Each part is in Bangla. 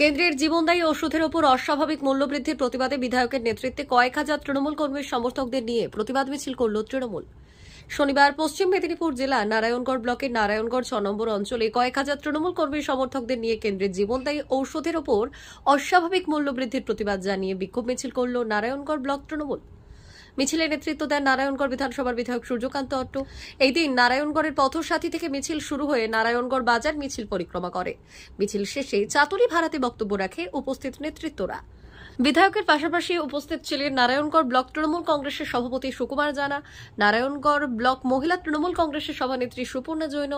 কেন্দ্রের জীবনদায়ী ওষুধের ওপর অস্বাভাবিক মূল্যবৃদ্ধির প্রতিবাদে বিধায়কের নেতৃত্বে কয়েক হাজার তৃণমূল কর্মীর সমর্থকদের নিয়ে প্রতিবাদ মিছিল করল তৃণমূল। শনিবার পশ্চিম মেদিনীপুর জেলা নারায়ণগড় ব্লকের নারায়ণগড় 6 নম্বর অঞ্চলে কয়েক হাজার তৃণমূল কর্মীর সমর্থকদের নিয়ে কেন্দ্রের জীবনদায়ী ঔষধের ওপর অস্বাভাবিক মূল্যবৃদ্ধির প্রতিবাদ জানিয়ে বিক্ষোভ মিছিল করল নারায়ণগড় ব্লক তৃণমূল। মিছিলে নেতৃত্ব দেন নারায়ণগড় বিধানসভার বিধায়ক সূর্যকান্ত অট্ট। এই দিন নারায়ণগড়ের পথসাথী থেকে মিছিল শুরু হয়ে নারায়ণগড় বাজার মিছিল পরিক্রমা করে। মিছিল শেষে চাতুরি ভাড়াতে বক্তব্য রাখে উপস্থিত নেতৃত্বরা। বিধায়কের পাশাপাশি উপস্থিত ছিলেন নারায়ণগড় ব্লক তৃণমূল কংগ্রেসের সভাপতি সুকুমার জানা, নারায়ণগড় ব্লক মহিলা তৃণমূল কংগ্রেসের সভানেত্রী সুপর্ণা জৈন,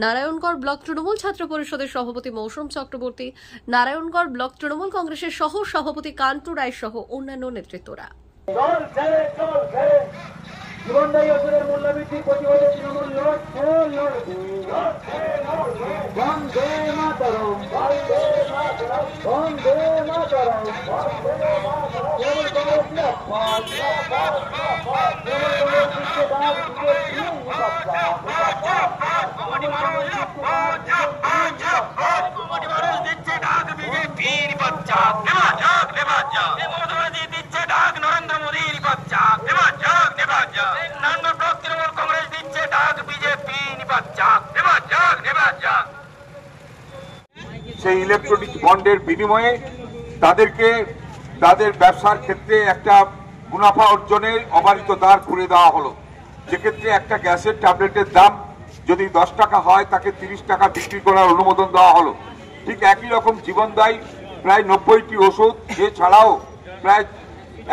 নারায়ণগড় ব্লক তৃণমূল ছাত্র পরিষদের সভাপতি মৌসুম চক্রবর্তী, নারায়ণগড় ব্লক তৃণমূল কংগ্রেসের সহ সভাপতি কান্তু রায় সহ অন্যান্য নেতৃত্বরা। জীবনদায়ী ওষুধের মূল্যবৃদ্ধি প্রতিবাদে তৃণমূল বন্দে মাতরম বন্দে মাতরম নরেন্দ্র মোদীর বাচ্চা সেই ইলেকট্রনিক বন্ডের বিনিময়ে তাদেরকে তাদের ব্যবসার ক্ষেত্রে একটা মুনাফা অর্জনের অবারিত দ্বার করে দেওয়া হলো। যেক্ষেত্রে একটা গ্যাসের ট্যাবলেটের দাম যদি 10 টাকা হয় তাকে 30 টাকা বিক্রি করার অনুমোদন দেওয়া হলো। ঠিক একই রকম জীবনদায়ী প্রায় 90টি ওষুধ এছাড়াও প্রায়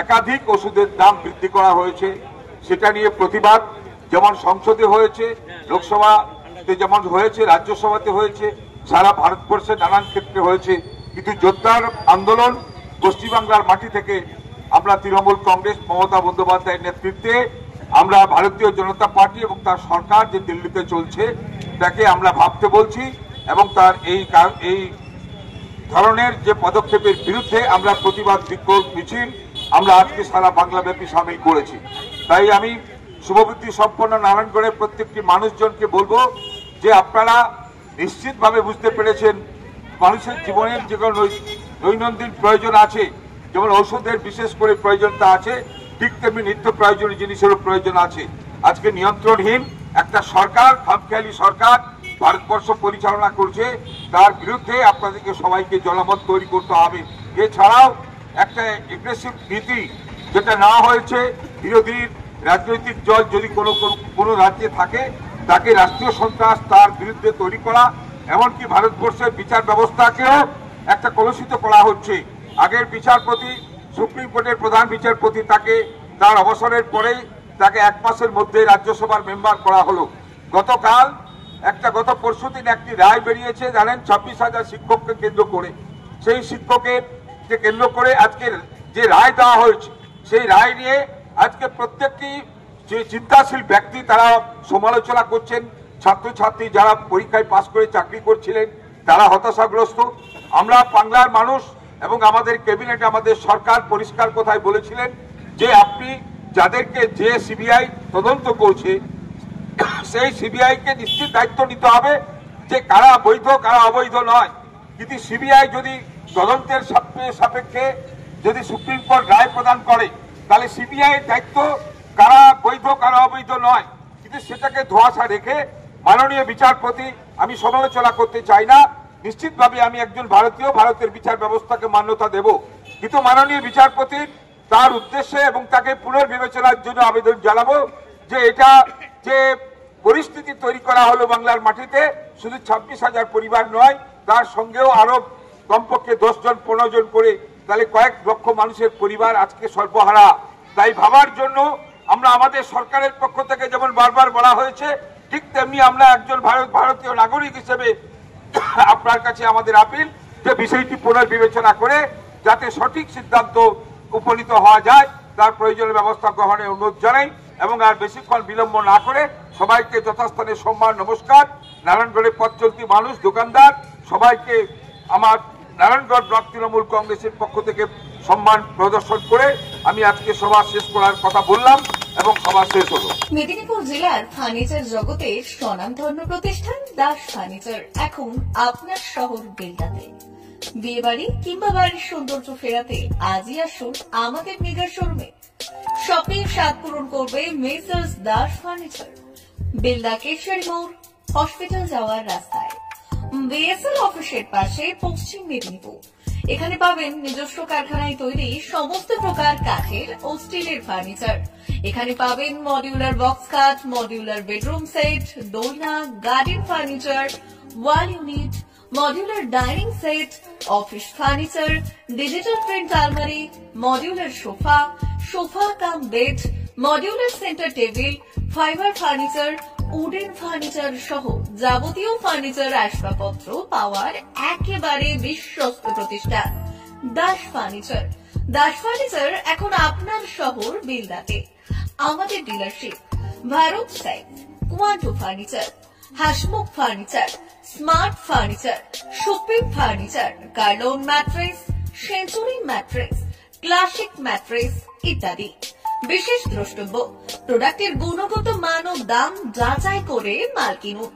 একাধিক ওষুধের দাম বৃদ্ধি করা হয়েছে। সেটা নিয়ে প্রতিবাদ যেমন সংসদে হয়েছে, লোকসভাতে যেমন হয়েছে, রাজ্যসভাতে হয়েছে, সারা ভারতবর্ষে নানান ক্ষেত্রে হয়েছে। কিন্তু যোদ্ধার আন্দোলন পশ্চিমবাংলার মাটি থেকে আমরা তৃণমূল কংগ্রেস মমতা বন্দ্যোপাধ্যায়ের নেতৃত্বে আমরা ভারতীয় জনতা পার্টি এবং তার সরকার যে দিল্লিতে চলছে তাকে আমরা ভাবতে বলছি এবং তার এই ধরনের যে পদক্ষেপের বিরুদ্ধে আমরা প্রতিবাদ বিক্ষোভ মিছিল আমরা আজকে সারা বাংলাব্যাপী সামিল করেছি। তাই আমি শুভবুদ্ধি সম্পন্ন নারায়ণগড়ের প্রত্যেকটি মানুষজনকে বলবো যে আপনারা নিশ্চিতভাবে বুঝতে পেরেছেন মানুষের জীবনের যে কোনো দৈনন্দিন প্রয়োজন আছে, যেমন ঔষধের বিশেষ করে প্রয়োজনতা আছে, ঠিক তেমনি নিত্য প্রয়োজনীয় জিনিসেরও প্রয়োজন আছে। আজকে নিয়ন্ত্রণহীন একটা সরকার, খামখেয়ালি সরকার ভারতবর্ষ পরিচালনা করছে, তার বিরুদ্ধে আপনাদেরকে সবাইকে জনমত তৈরি করতে হবে। এছাড়াও একটা এগ্রেসিভ নীতি যেটা নেওয়া হয়েছে, বিরোধীর রাজনৈতিক দল যদি কোনো রাজ্যে থাকে তাকে রাষ্ট্রীয় সন্ত্রাস তার বিরুদ্ধে তৈরি করা, এমনকি ভারতবর্ষের বিচার ব্যবস্থাকেও একটা কলুষিত করা হচ্ছে। আগের বিচারপতি, সুপ্রিম কোর্টের প্রধান বিচারপতি, তাকে তার অবসরের পরেই তাকে 1 মাসের মধ্যে রাজ্যসভার মেম্বার করা হলো। গত পরশুদিন একটি রায় বেরিয়েছে জানেন, 26,000 শিক্ষককে কেন্দ্র করে। সেই শিক্ষকের যে কেন্দ্র করে আজকের যে রায় দেওয়া হয়েছে, সেই রায় নিয়ে আজকে প্রত্যেকটি যে চিন্তাশীল ব্যক্তি তারা সমালোচনা করছেন। ছাত্রছাত্রী যারা পরীক্ষায় পাশ করে চাকরি করছিলেন তারা হতাশাগ্রস্ত। আমরা বাংলার মানুষ এবং আমাদের ক্যাবিনেট, আমাদের সরকার পরিষ্কার কথায় বলেছিলেন যে আপনি যাদেরকে যে সিবিআই তদন্ত করছে সেই সিবিআইকে নিশ্চিত দায়িত্ব নিতে হবে যে কারা বৈধ কারা অবৈধ নয়। কিন্তু সিবিআই যদি তদন্তের সাপেক্ষে যদি সুপ্রিম কোর্ট রায় প্রদান করে তাহলে সিবিআই এর দায়িত্ব কারা বৈধ কারা অবৈধ নয়। কিন্তু সেটাকে ধোঁয়াশা রেখে মাননীয় বিচারপতি, আমি সমালোচনা করতে চাই না, নিশ্চিতভাবে আমি একজন ভারতীয়, ভারতের বিচার ব্যবস্থাকে মান্যতা দেব, কিন্তু মাননীয় বিচারপতি তার উদ্দেশ্যে এবং তাকে পুনর্বিবেচনার জন্য আবেদন জানাবো যে এটা যে পরিস্থিতি তৈরি করা হলো বাংলার মাটিতে, শুধু 26,000 পরিবার নয়, তার সঙ্গেও আরো কমপক্ষে 10 জন 15 জন করে, তাহলে কয়েক লক্ষ মানুষের পরিবার আজকে সর্বহারা। তাই ভাবার জন্য আমরা আমাদের সরকারের পক্ষ থেকে যেমন বারবার বলা হয়েছে, ঠিক তেমনি আমরা একজন ভারতীয় নাগরিক হিসেবে আপনার কাছে আমাদের আপিল যে বিষয়টি পুনর্বিবেচনা করে যাতে সঠিক সিদ্ধান্ত উপনীত হওয়া যায় তার প্রয়োজনীয় ব্যবস্থা গ্রহণের অনুরোধ জানাই এবং আর বেশিক্ষণ বিলম্ব না করে সবাইকে যথাস্থানে সম্মান নমস্কার। নারায়ণগড়ের পথ চলতি মানুষ, দোকানদার সবাইকে আমার নারায়ণগড় ব্লক তৃণমূল কংগ্রেসের পক্ষ থেকে সম্মান প্রদর্শন করে আমি আজকে সভা শেষ করার কথা বললাম এবং সভা শেষ হলো। মেদিনীপুর জেলার ফার্নিচার জগতের স্বনামধন্য প্রতিষ্ঠান দাস ফার্নিচার এখন আপনার শহর বেলদাতে। বিয়ে বাড়ি কিংবা বাড়ির সৌন্দর্য ফেরাতে আজই আসুন আমাদের মেগা শোরুমে। শপিং স্বাদ পূরণ করবে মেসার্স দাস ফার্নিচার, বেলদা কেশরী মোড়, হসপিটাল যাওয়ার রাস্তায়, বিএসএল অফিসের পাশে, পশ্চিম মেদিনীপুর। এখানে পাবেন নিজস্ব কারখানায় তৈরি সমস্ত প্রকার কাঠের ও স্টিলের ফার্নিচার। এখানে পাবেন modular box cut, modular bedroom set, দোলনা, garden furniture, wall unit, modular dining set, office furniture, digital print আলমারি, modular sofa, sofa cum bed, modular centre table, fibre furniture, wooden furniture সহ যাবতীয় ফার্নিচার আসবাবপত্র পাওয়ার একেবারে বিশ্বস্ত প্রতিষ্ঠান দাস ফার্নিচার। দাস ফার্নিচার এখন আপনার শহর বেলদাতে। আমাদের dealership Bharat side, Quanto furniture, Hasmukh furniture, smart furniture, supreme furniture, Kurlon mattress, century mattress, classic mattress ইত্যাদি। বিশেষ দ্রষ্টব্য, প্রোডাক্টের গুণগত মান ও দাম যাচাই করে মাল কিনুন।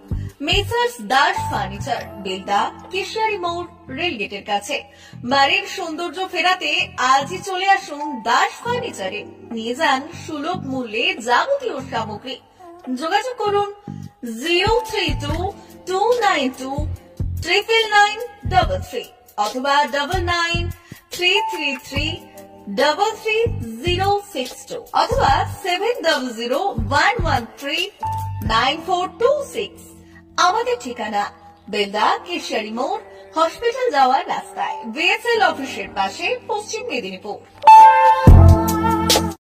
মেসার্স দাস ফার্নিচার, বেলদা কেশরী মোড়, রেলগেটের কাছে। বাড়ির সৌন্দর্য ফেরাতে আজই চলে আসুন দাস ফার্নিচারে, নিয়ে যান সুলভ মূল্যে যাবতীয় সামগ্রী। যোগাযোগ করুন 032-292-99933 অথবা 99-333-33062 অথবা 7001139426। আমাদের ঠিকানা বেলদা কেশরী মোড়, হসপিটাল যাওয়ার রাস্তায়, বিএসএল অফিসের পাশে, পশ্চিম মেদিনীপুর।